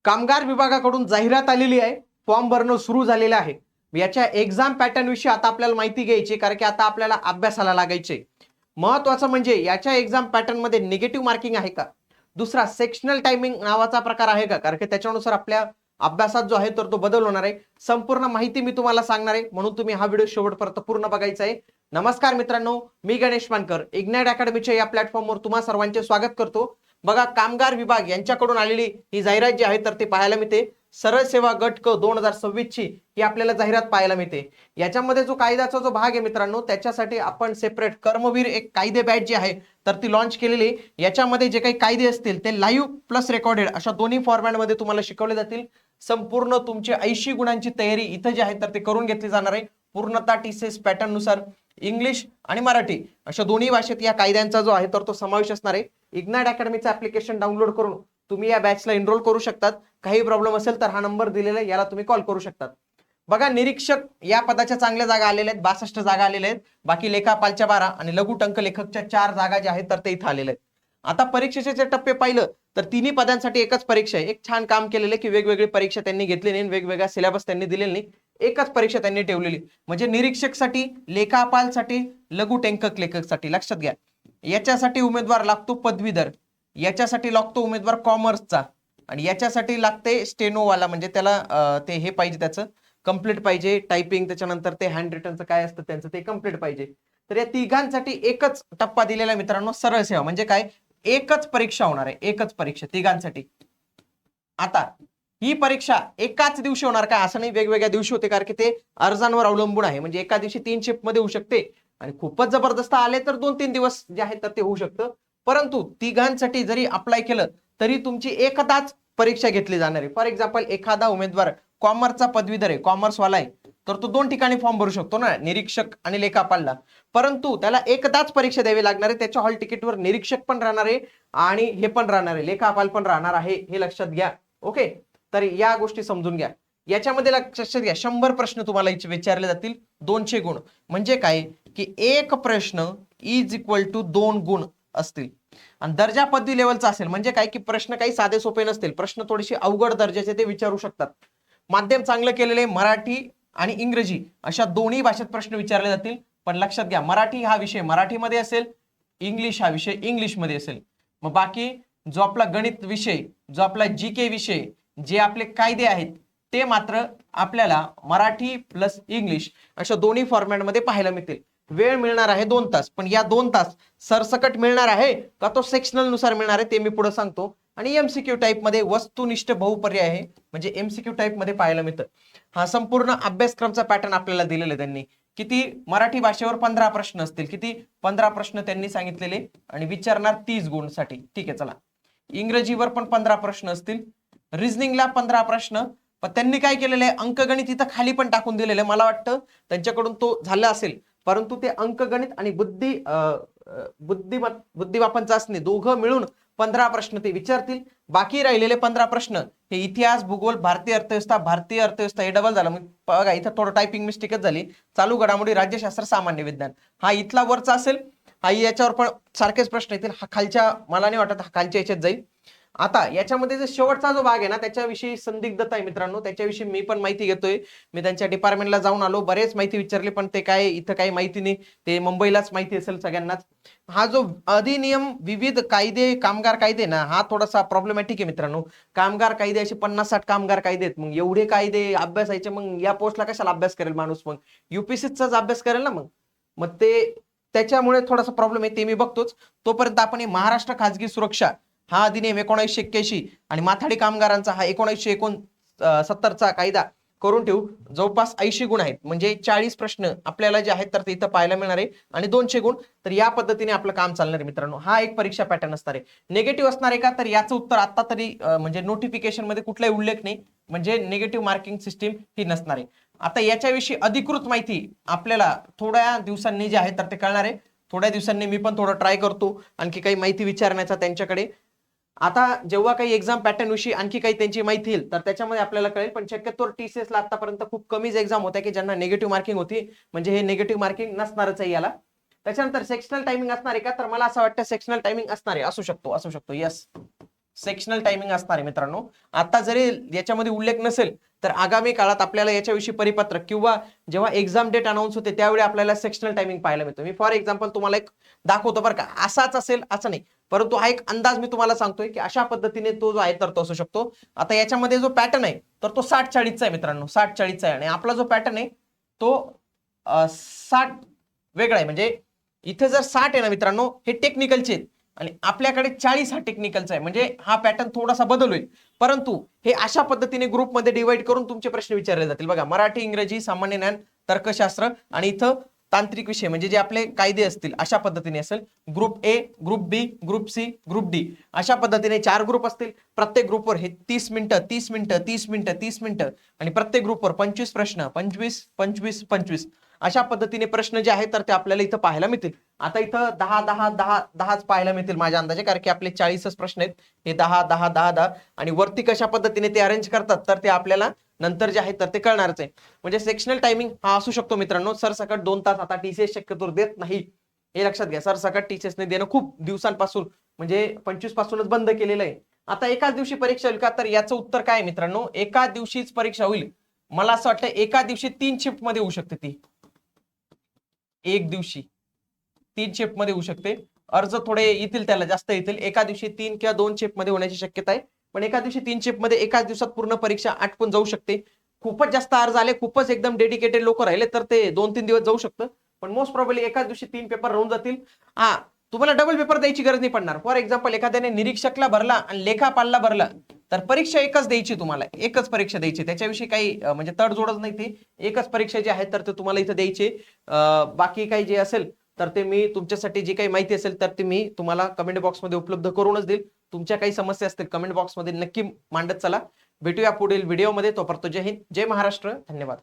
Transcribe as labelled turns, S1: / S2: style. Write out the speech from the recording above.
S1: कामगार विभागाकडून जाहिरात आलेली आहे, फॉर्म भरणं सुरू झालेलं आहे. याच्या एक्झाम पॅटर्न विषयी आता आपल्याला माहिती घ्यायची, कारण की आता आपल्याला अभ्यासाला लागायचे. महत्वाचं म्हणजे याच्या एक्झाम पॅटर्न मध्ये निगेटिव्ह मार्किंग आहे का, दुसरा सेक्शनल टायमिंग नावाचा प्रकार आहे का, कारण की त्याच्यानुसार आपल्या अभ्यासात जो आहे तर तो बदल होणार आहे. संपूर्ण माहिती मी तुम्हाला सांगणार आहे, म्हणून तुम्ही हा व्हिडिओ शेवटपर्यंत पूर्ण बघायचा आहे. नमस्कार मित्रांनो, मी गणेश मानकर इग्नाइट अकॅडमीच्या या प्लॅटफॉर्मवर तुम्हा सर्वांचे स्वागत करतो. बघा, कामगार विभाग यांच्याकडून आलेली ही जाहिरात जी आहे तर ती पाहायला मिळते. सरळ सेवा गट क 2026 ची ही आपल्याला जाहिरात पाहायला मिळते. याच्यामध्ये जो कायद्याचा जो भाग आहे मित्रांनो, त्याच्यासाठी आपण सेपरेट कर्मवीर एक कायदे बॅच जी आहे तर ती लॉन्च केलेली. याच्यामध्ये जे काही कायदे असतील ते लाईव्ह प्लस रेकॉर्डेड अशा दोन्ही फॉर्मॅटमध्ये तुम्हाला शिकवले जातील. संपूर्ण तुमची 80 गुणांची तयारी इथं जी आहे तर ते करून घेतली जाणार आहे. पूर्णतः टीसीएस पॅटर्न नुसार इंग्लिश आणि मराठी अशा दोन्ही भाषेत या कायद्यांचा जो आहे तर तो समावेश असणार आहे. इग्नाइट अकॅडमीचं ऍप्लिकेशन डाउनलोड करून तुम्ही या बॅचला एनरोल करू शकतात. काही प्रॉब्लेम असेल तर हा नंबर दिलेला आहे, याला तुम्ही कॉल करू शकतात. बघा, निरीक्षक या पदाच्या चांगल्या जागा आलेल्या आहेत, 62 जागा आलेल्या आहेत. बाकी लेखापालच्या 12 आणि लघु टंक लेखकच्या 4 जागा ज्या आहेत तर ते इथं आलेल्या आहेत. आता परीक्षेचे जे टप्पे पाहिलं तर तिन्ही पदांसाठी एकच परीक्षा आहे. एक छान काम केलेलं आहे की वेगवेगळी परीक्षा त्यांनी घेतली नाही, वेगवेगळा सिलेबस त्यांनी दिलेला नाही, एकच परीक्षा त्यांनी ठेवलेली. म्हणजे निरीक्षकसाठी, लेखापालसाठी, लघु टंक लेखकसाठी. लक्षात घ्या, याच्यासाठी उमेदवार लागतो पदवीधर, याच्यासाठी लागतो उमेदवार कॉमर्सचा, आणि याच्यासाठी लागते स्टेनोवाला, म्हणजे त्याला ते हे पाहिजे, त्याचं कंप्लीट पाहिजे टायपिंग, त्याच्यानंतर ते हँड रिटनचं काय असतं त्यांचं ते कंप्लीट पाहिजे. तर या तिघांसाठी एकच टप्पा दिलेला मित्रांनो, सरळ सेवा. म्हणजे काय, एकच परीक्षा होणार आहे, एकच परीक्षा तिघांसाठी. आता ही परीक्षा एकाच दिवशी होणार का, असं नाही, वेगवेगळ्या दिवशी होते, कारण की ते अर्जांवर अवलंबून आहे. म्हणजे एका दिवशी 3 शिफ्ट मध्ये होऊ शकते, आणि खूपच जबरदस्त आले तर 2-3 दिवस जे आहे तर ते होऊ शकतं. परंतु तिघांसाठी जरी अप्लाय केलं तरी तुमची एकदाच परीक्षा घेतली जाणार आहे. फॉर एक्झाम्पल, एखादा उमेदवार कॉमर्सचा पदवीधर आहे, कॉमर्सवाला आहे, तर तो 2 ठिकाणी फॉर्म भरू शकतो ना, निरीक्षक आणि लेखापालला. परंतु त्याला एकदाच परीक्षा द्यावी लागणार आहे. त्याच्या हॉल तिकीटवर निरीक्षक पण राहणार आहे आणि हे पण राहणार आहे, लेखापाल पण राहणार आहे, हे लक्षात घ्या. ओके, तर या गोष्टी समजून घ्या. याच्यामध्ये लक्षात घ्या, 100 प्रश्न तुम्हाला विचारले जातील, 200 गुण. म्हणजे काय की एक प्रश्न इज इक्वल टू 2 गुण असतील. आणि दर्जा पदवी लेवलचा असेल, म्हणजे काय की प्रश्न काही साधे सोपे नसतील, प्रश्न थोडेसे अवघड दर्जाचे ते विचारू शकतात. माध्यम चांगलं केलेले, मराठी आणि इंग्रजी अशा दोन्ही भाषेत प्रश्न विचारले जातील. पण लक्षात घ्या, मराठी हा विषय मराठीमध्ये असेल, इंग्लिश हा विषय इंग्लिशमध्ये असेल. मग बाकी जो आपला गणित विषय, जो आपला जीके विषय, जे आपले कायदे आहेत, ते मात्र आपल्याला मराठी प्लस इंग्लिश अशा दोन्ही फॉर्मॅटमध्ये पाहायला मिळतील. वेळ मिळणार आहे 2 तास, पण या 2 तास सरसकट मिळणार आहे का तो सेक्शनल नुसार मिळणार आहे ते मी पुढे सांगतो. आणि एमसीक्यू टाईप मध्ये वस्तुनिष्ठ बहुपर्याय आहे, म्हणजे एमसीक्यू टाईप मध्ये पाहायला मिळतं. हा संपूर्ण अभ्यासक्रमचा पॅटर्न आपल्याला दिलेला आहे त्यांनी. किती, मराठी भाषेवर 15 प्रश्न असतील, किती, 15 प्रश्न त्यांनी सांगितलेले, आणि विचारणार 30 गुण साठी. ठीक आहे, चला. इंग्रजीवर पण 15 प्रश्न असतील, रिझनिंगला 15 प्रश्न. पण त्यांनी काय केलेलं आहे, अंकगणित इथं खाली पण टाकून दिलेलं आहे. मला वाटतं त्यांच्याकडून तो झाला असेल, परंतु ते अंकगणित आणि बुद्धिमापन चाचणी दोघं मिळून 15 प्रश्न ते विचारतील. बाकी राहिलेले 15 प्रश्न हे इतिहास, भूगोल, भारतीय अर्थव्यवस्था हे डबल झालं. मग बघा, इथं थोडं टायपिंग मिस्टेकच झाली. चालू घडामोडी, राज्यशास्त्र, सामान्य विज्ञान हा इथला वरचा असेल, हा याच्यावर पण सारखेच प्रश्न येतील. हा खालच्या, मला नाही वाटत हा खालच्या याच्यात जाईल. आता याच्यामध्ये जो शेवटचा जो भाग आहे ना, त्याच्याविषयी संदिग्धता आहे मित्रांनो, त्याच्याविषयी मी पण माहिती घेतोय. मी त्यांच्या डिपार्टमेंटला जाऊन आलो, बरेच माहिती विचारली, पण ते काय इथं काही माहिती नाही, ते मुंबईलाच माहिती असेल सगळ्यांनाच. हा जो अधिनियम विविध कायदे, कामगार कायदे ना, हा थोडासा प्रॉब्लेमॅटिक आहे मित्रांनो. कामगार कायदे असे 50-60 कामगार कायदे आहेत. मग एवढे कायदे अभ्यासायचे, मग या पोस्टला कशाला अभ्यास करेल माणूस, मग युपीएससीचाच अभ्यास करेल ना. मग ते त्याच्यामुळे थोडासा प्रॉब्लेम आहे, ते मी बघतोच. तोपर्यंत आपण महाराष्ट्र खाजगी सुरक्षा हा अधिनियम 1981 आणि माथाडी कामगारांचा हा 1969चा कायदा करून ठेवू. जवळपास 80 गुण आहेत, म्हणजे 40 प्रश्न आपल्याला जे आहेत तर ते इथं पाहायला मिळणार आहे, आणि 200 गुण. तर या पद्धतीने आपलं काम चालणार आहे मित्रांनो. हा एक परीक्षा पॅटर्न असणार आहे. निगेटिव्ह असणार आहे का, तर याचं उत्तर आता तरी म्हणजे नोटिफिकेशन मध्ये कुठलाही उल्लेख नाही, म्हणजे निगेटिव्ह मार्किंग सिस्टीम ही नसणार आहे. आता याच्याविषयी अधिकृत माहिती आपल्याला थोड्या दिवसांनी जे आहे तर ते कळणार आहे. थोड्या दिवसांनी मी पण थोडं ट्राय करतो आणखी काही माहिती विचारण्याचा त्यांच्याकडे. आता जेव्हा काही एक्झाम पॅटर्न विषयी आणखी काही त्यांची माहिती येईल तर त्याच्यामध्ये आपल्याला कळेल. पण शक्यतोवर टीसीएस ला आतापर्यंत खूप कमीच एक्झाम होत्या की ज्यांना निगेटिव्ह मार्किंग होती, म्हणजे हे निगेटिव्ह मार्किंग नसणारच आहे याला. त्याच्यानंतर सेक्शनल टायमिंग असणार आहे का, तर मला असं वाटतं सेक्शनल टायमिंग असणार आहे, असू शकतो. यस, सेक्शनल टायमिंग असणार आहे मित्रांनो. आता जरी याच्यामध्ये उल्लेख नसेल तर आगामी काळात आपल्याला याच्याविषयी परिपत्रक किंवा जेव्हा एक्झाम डेट अनाऊन्स होते त्यावेळी आपल्याला सेक्शनल टायमिंग पाहायला मिळतो. मी फॉर एक्झाम्पल तुम्हाला एक दाखवतो बरं का, असाच असेल असं नाही, परंतु हा एक अंदाज मी तुम्हाला सांगतोय की अशा पद्धतीने तो जो आहे तर तो असू शकतो. आता याच्यामध्ये जो पॅटर्न आहे तर तो 60-40चा आहे मित्रांनो, 60-40चा आहे. आणि आपला जो पॅटर्न आहे तो 60 वेगळा आहे. म्हणजे इथे जर 60 आहे ना मित्रांनो, हे टेक्निकलचे आहेत आणि आपल्याकडे 40 हा टेक्निकलचा आहे. म्हणजे हा पॅटर्न थोडासा बदल होईल, परंतु हे अशा पद्धतीने ग्रुपमध्ये डिवाइड करून तुमचे प्रश्न विचारले जातील. बघा, मराठी, इंग्रजी, सामान्य ज्ञान, तर्कशास्त्र आणि इथं तांत्रिक विषय म्हणजे जे आपले कायदे असतील अशा पद्धतीने असेल. Group A, group B, group C, group D अशा पद्धतीने 4 ग्रुप असतील. प्रत्येक ग्रुपवर हे 30 मिनिटं 30 मिनिटं 30 मिनिटं 30 मिनिटं आणि प्रत्येक ग्रुपवर 25 प्रश्न, 25 25 25 अशा पद्धतीने प्रश्न जे आहेत तर ते आपल्याला इथं पाहायला मिळतील. आता इथं 10 10 10 10च पाहायला मिळतील माझ्या अंदाजे, कारण की आपले 40च प्रश्न आहेत. हे 10 10 10 10 आणि वरती कशा पद्धतीने ते अरेंज करतात तर ते आपल्याला नंतर जे आहे तर ते कळणारच आहे. म्हणजे सेक्शनल टायमिंग हा असू शकतो मित्रांनो सरसकट 2 तास. आता टीसीएस शक्यतो देत नाही, हे लक्षात घ्या. सरसकट टीसीएसने देणं खूप दिवसांपासून म्हणजे 25 पासूनच बंद केलेलं आहे. आता एकाच दिवशी परीक्षा होईल का, तर याचं उत्तर काय आहे मित्रांनो, एका दिवशीच परीक्षा होईल. मला असं वाटतं एका दिवशी 3 शिफ्ट मध्ये होऊ शकते ती. एक दिवशी 3 शिफ्ट मध्ये होऊ शकते. अर्ज थोडे येतील, त्याला जास्त येतील. एका दिवशी 3 किंवा 2 शिफ्ट मध्ये होण्याची शक्यता आहे. पण एका दिवशी 3 शिफ्ट मध्ये एकाच दिवसात पूर्ण परीक्षा आटपून जाऊ शकते. खूपच जास्त अर्ज आले, खूपच एकदम डेडिकेटेड लोक राहिले तर ते 2-3 दिवस जाऊ शकतं. पण मोस्ट प्रॉब्ली एकाच दिवशी 3 पेपर राहून जातील. हा, तुम्हाला डबल पेपर द्यायची गरज नाही पडणार. फॉर एक्झाम्पल एखाद्याने निरीक्षकला भरला आणि लेखापालला भरला तर परीक्षा एकच द्यायची, तुम्हाला एकच परीक्षा द्यायची. त्याच्याविषयी काही म्हणजे तडजोडच नाही. ती एकच परीक्षा जी आहे तर ते तुम्हाला इथं द्यायची. बाकी काही जे असेल तर ते मी तुमच्यासाठी जी काही माहिती असेल तर ते मी तुम्हाला कमेंट बॉक्समध्ये उपलब्ध करूनच देईल. तुमच्या काही समस्या असतील कमेंट बॉक्समध्ये नक्की मांडत चला. भेटूया पुढील व्हिडिओमध्ये. तोपर्यंत जय हिंद, जय महाराष्ट्र, धन्यवाद.